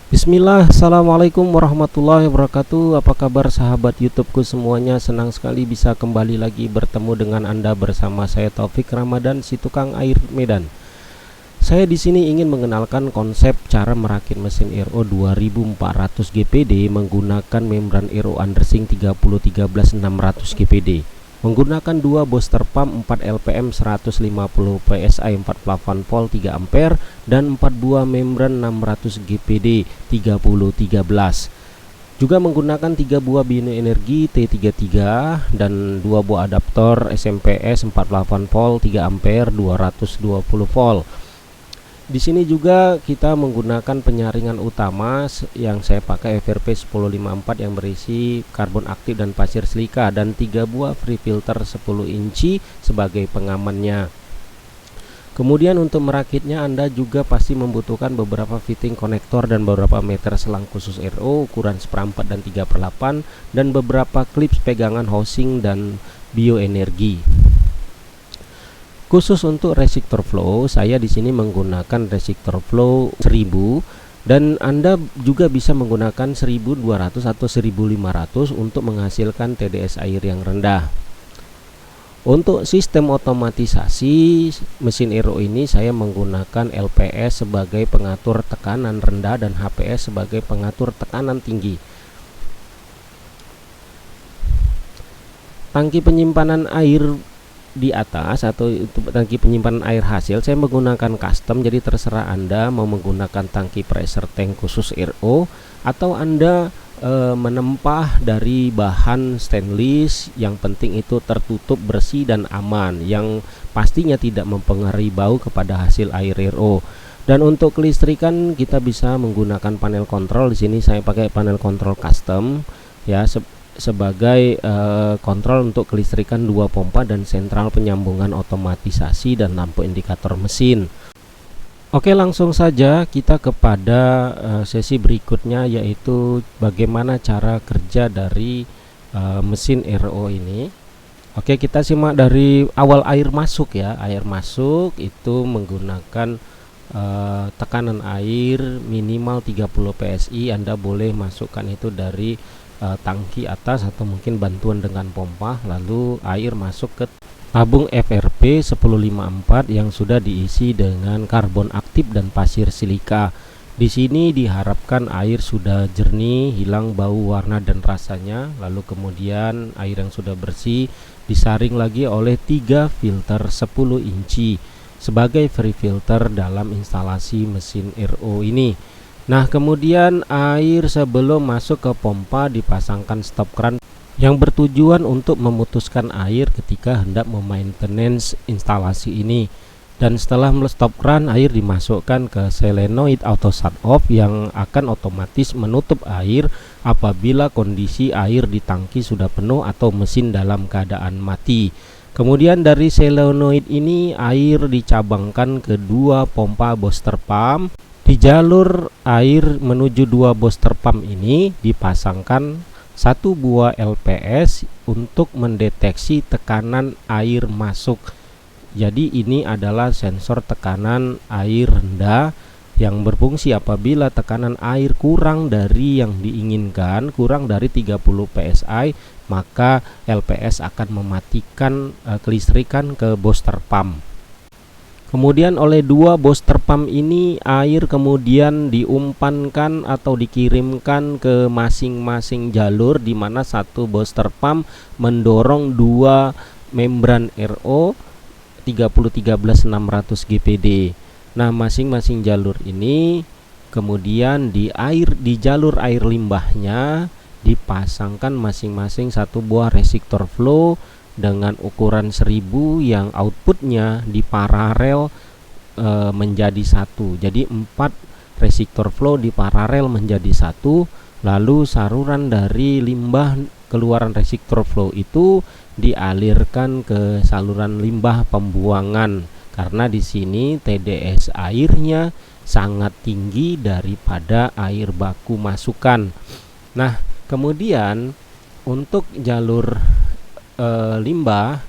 Bismillah, Assalamualaikum warahmatullahi wabarakatuh. Apa kabar sahabat YouTubeku semuanya? Senang sekali bisa kembali lagi bertemu dengan Anda bersama saya Taufik Ramadan, si tukang air Medan. Saya di sini ingin mengenalkan konsep cara merakit mesin RO 2400 GPD menggunakan membran RO undersink 3013-600 GPD. Menggunakan dua booster pump 4 LPM 150 PSI 4 plafon volt 3 ampere dan 4 buah membran 600 GPD 3013. Juga menggunakan 3 buah bioenergi T33 dan 2 buah adaptor SMPS 4 plafon volt 3 ampere 220 volt. Di sini juga kita menggunakan penyaringan utama yang saya pakai FRP 1054 yang berisi karbon aktif dan pasir silika dan 3 buah free filter 10 inci sebagai pengamannya. Kemudian untuk merakitnya Anda juga pasti membutuhkan beberapa fitting konektor dan beberapa meter selang khusus RO ukuran 1/4 dan 3/8 dan beberapa clips pegangan housing dan bioenergi. Khusus untuk resistor flow, saya di sini menggunakan resistor flow 1000 dan Anda juga bisa menggunakan 1200 atau 1500 untuk menghasilkan TDS air yang rendah. Untuk sistem otomatisasi mesin RO ini saya menggunakan LPS sebagai pengatur tekanan rendah dan HPS sebagai pengatur tekanan tinggi. Tangki penyimpanan air di atas atau tangki penyimpanan air hasil saya menggunakan custom, jadi terserah Anda mau menggunakan tangki pressure tank khusus RO atau Anda menempah dari bahan stainless. Yang penting itu tertutup, bersih dan aman, yang pastinya tidak mempengaruhi bau kepada hasil air RO. Dan untuk kelistrikan kita bisa menggunakan panel kontrol. Di sini saya pakai panel kontrol custom ya, sebagai kontrol untuk kelistrikan 2 pompa dan sentral penyambungan otomatisasi dan lampu indikator mesin. Oke, langsung saja kita kepada sesi berikutnya, yaitu bagaimana cara kerja dari mesin RO ini. Oke, kita simak dari awal air masuk ya. Air masuk itu menggunakan tekanan air minimal 30 PSI. Anda boleh masukkan itu dari tangki atas atau mungkin bantuan dengan pompa, lalu air masuk ke tabung FRP 1054 yang sudah diisi dengan karbon aktif dan pasir silika. Di sini diharapkan air sudah jernih, hilang bau, warna dan rasanya. Lalu kemudian air yang sudah bersih disaring lagi oleh 3 filter 10 inci sebagai free filter dalam instalasi mesin RO ini. Nah, kemudian air sebelum masuk ke pompa dipasangkan stop kran yang bertujuan untuk memutuskan air ketika hendak memaintenance instalasi ini. Dan setelah stop kran, air dimasukkan ke solenoid auto shut off yang akan otomatis menutup air apabila kondisi air di tangki sudah penuh atau mesin dalam keadaan mati. Kemudian dari solenoid ini air dicabangkan ke 2 pompa booster pump. Di jalur air menuju 2 booster pump ini dipasangkan 1 buah LPS untuk mendeteksi tekanan air masuk. Jadi ini adalah sensor tekanan air rendah yang berfungsi apabila tekanan air kurang dari yang diinginkan, kurang dari 30 PSI, maka LPS akan mematikan kelistrikan ke booster pump. Kemudian oleh 2 booster pump ini air kemudian diumpankan atau dikirimkan ke masing-masing jalur, di mana 1 booster pump mendorong 2 membran RO 3013-600 GPD. Nah, masing-masing jalur ini kemudian di jalur air limbahnya dipasangkan masing-masing 1 buah resistor flow dengan ukuran 1000 yang outputnya diparalel menjadi 1. Jadi 4 resistor flow diparalel menjadi 1. Lalu saluran dari limbah keluaran resistor flow itu dialirkan ke saluran limbah pembuangan, karena di sini TDS airnya sangat tinggi daripada air baku masukan. Nah, kemudian untuk jalur limbah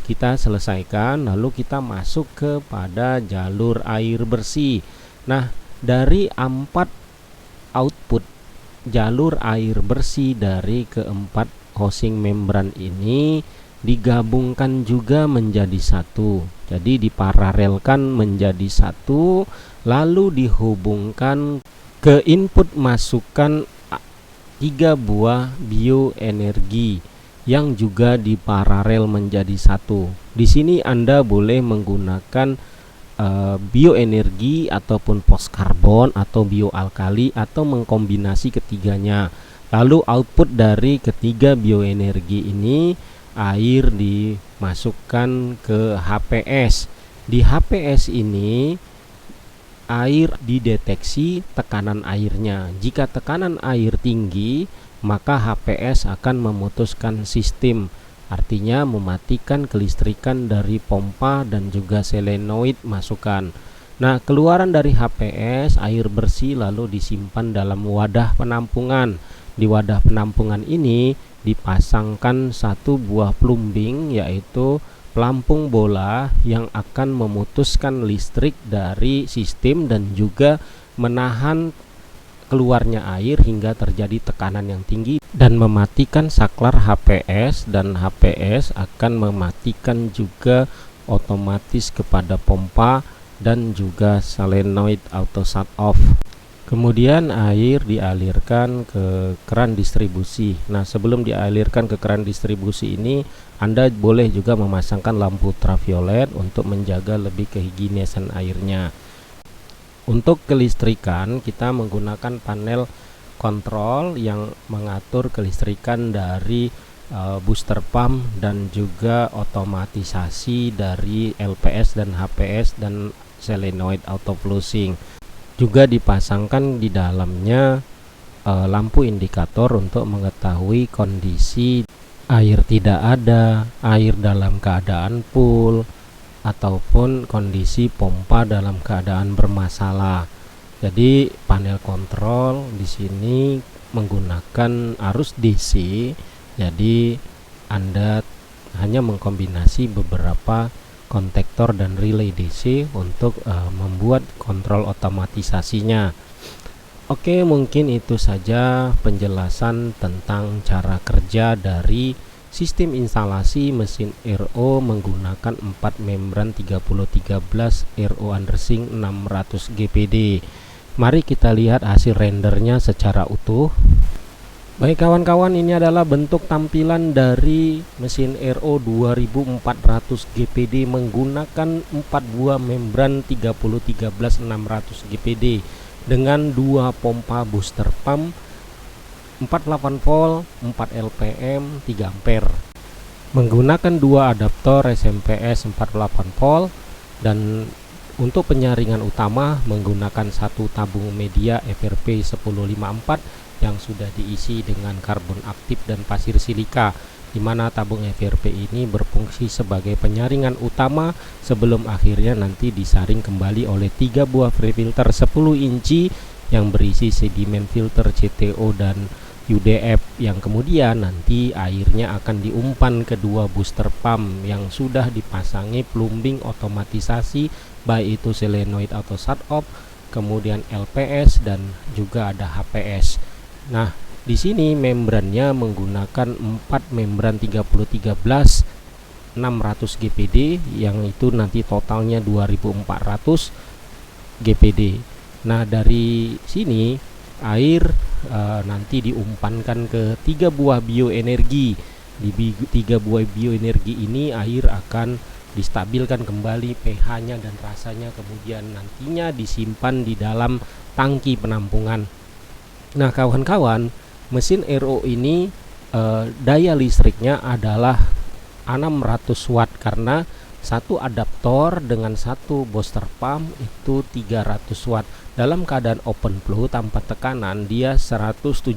kita selesaikan, lalu kita masuk kepada jalur air bersih. Nah, dari 4 output jalur air bersih dari keempat housing membran ini digabungkan juga menjadi satu. Jadi diparalelkan menjadi satu, lalu dihubungkan ke input masukan 3 buah bioenergi yang juga diparalel menjadi satu. Di sini Anda boleh menggunakan bioenergi ataupun poskarbon atau bioalkali atau mengkombinasi ketiganya. Lalu output dari ketiga bioenergi ini, air dimasukkan ke HPS. Di HPS ini air dideteksi tekanan airnya. Jika tekanan air tinggi, maka HPS akan memutuskan sistem, artinya mematikan kelistrikan dari pompa dan juga solenoid masukan. Nah, keluaran dari HPS, air bersih lalu disimpan dalam wadah penampungan. Di wadah penampungan ini dipasangkan satu buah plumbing, yaitu pelampung bola yang akan memutuskan listrik dari sistem dan juga menahan keluarnya air hingga terjadi tekanan yang tinggi dan mematikan saklar HPS, dan HPS akan mematikan juga otomatis kepada pompa dan juga solenoid auto shut off. Kemudian air dialirkan ke keran distribusi. Nah, sebelum dialirkan ke keran distribusi ini, Anda boleh juga memasangkan lampu ultraviolet untuk menjaga lebih kehigienisan airnya. Untuk kelistrikan, kita menggunakan panel kontrol yang mengatur kelistrikan dari booster pump dan juga otomatisasi dari LPS dan HPS dan solenoid auto flushing. Juga dipasangkan di dalamnya lampu indikator untuk mengetahui kondisi air tidak ada, air dalam keadaan full, ataupun kondisi pompa dalam keadaan bermasalah. Jadi panel kontrol di sini menggunakan arus DC. Jadi Anda hanya mengkombinasi beberapa kontaktor dan relay DC untuk membuat kontrol otomatisasinya. Oke, mungkin itu saja penjelasan tentang cara kerja dari sistem instalasi mesin RO menggunakan 4 membran 3013 RO Undersink 600 GPD. Mari kita lihat hasil rendernya secara utuh. Baik kawan-kawan, ini adalah bentuk tampilan dari mesin RO 2400 GPD menggunakan 4 buah membran 3013 600 GPD dengan 2 pompa booster pump 48 volt, 4 LPM, 3 ampere. Menggunakan 2 adaptor SMPS 48 volt, dan untuk penyaringan utama menggunakan 1 tabung media FRP 1054 yang sudah diisi dengan karbon aktif dan pasir silika, di mana tabung FRP ini berfungsi sebagai penyaringan utama sebelum akhirnya nanti disaring kembali oleh 3 buah pre-filter 10 inci yang berisi sedimen filter CTO dan UDF, yang kemudian nanti airnya akan diumpan ke 2 booster pump yang sudah dipasangi plumbing otomatisasi, baik itu solenoid auto shut off, kemudian LPS dan juga ada HPS. Nah, di sini membrannya menggunakan 4 membran 3013 600 GPD yang itu nanti totalnya 2400 GPD. Nah, dari sini air nanti diumpankan ke 3 buah bioenergi. Di 3 buah bioenergi ini air akan distabilkan kembali pH-nya dan rasanya, kemudian nantinya disimpan di dalam tangki penampungan. Nah kawan-kawan, mesin RO ini daya listriknya adalah 600 watt karena satu adaptor dengan satu booster pump itu 300 watt. Dalam keadaan open flow tanpa tekanan dia 175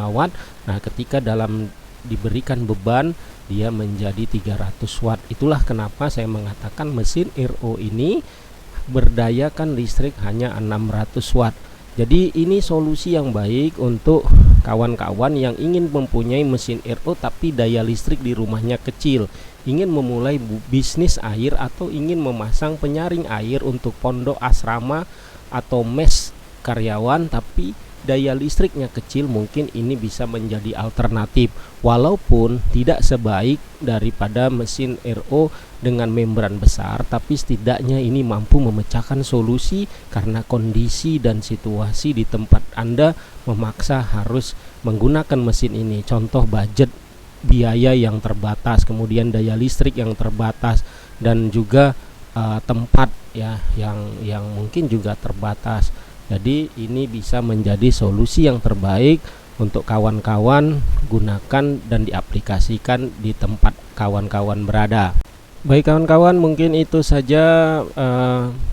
watt. Nah, ketika dalam diberikan beban dia menjadi 300 watt. Itulah kenapa saya mengatakan mesin RO ini berdayakan listrik hanya 600 watt. Jadi ini solusi yang baik untuk kawan-kawan yang ingin mempunyai mesin RO tapi daya listrik di rumahnya kecil, ingin memulai bisnis air atau ingin memasang penyaring air untuk pondok asrama atau mes karyawan, tapi daya listriknya kecil, mungkin ini bisa menjadi alternatif, walaupun tidak sebaik daripada mesin RO dengan membran besar, tapi setidaknya ini mampu memecahkan solusi karena kondisi dan situasi di tempat Anda memaksa harus menggunakan mesin ini. Contoh, budget biaya yang terbatas, kemudian daya listrik yang terbatas, dan juga tempat ya yang mungkin juga terbatas. Jadi ini bisa menjadi solusi yang terbaik untuk kawan-kawan gunakan dan diaplikasikan di tempat kawan-kawan berada. Baik kawan-kawan, mungkin itu saja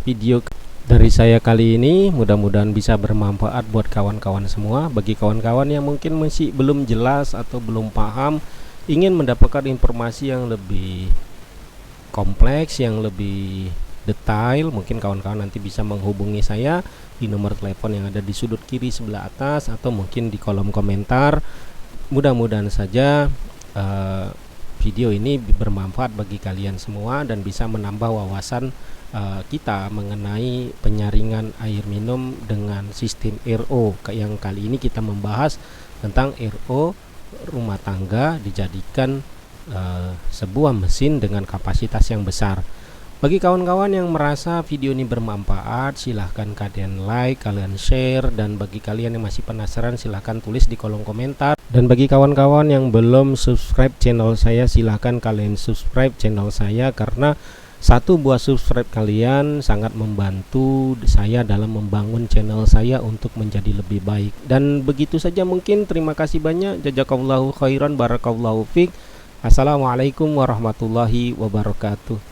video dari saya kali ini. Mudah-mudahan bisa bermanfaat buat kawan-kawan semua. Bagi kawan-kawan yang mungkin masih belum jelas atau belum paham, ingin mendapatkan informasi yang lebih kompleks, yang lebih detail, mungkin kawan-kawan nanti bisa menghubungi saya di nomor telepon yang ada di sudut kiri sebelah atas atau mungkin di kolom komentar. Mudah-mudahan saja video ini bermanfaat bagi kalian semua dan bisa menambah wawasan kita mengenai penyaringan air minum dengan sistem RO. Yang kali ini kita membahas tentang RO rumah tangga dijadikan sebuah mesin dengan kapasitas yang besar. Bagi kawan-kawan yang merasa video ini bermanfaat, silahkan kalian like, kalian share, dan bagi kalian yang masih penasaran silahkan tulis di kolom komentar. Dan bagi kawan-kawan yang belum subscribe channel saya, silahkan kalian subscribe channel saya, karena satu buah subscribe kalian sangat membantu saya dalam membangun channel saya untuk menjadi lebih baik. Dan begitu saja mungkin, terima kasih banyak. Jazakallahu khairan, barakallahu fiik. Assalamualaikum warahmatullahi wabarakatuh.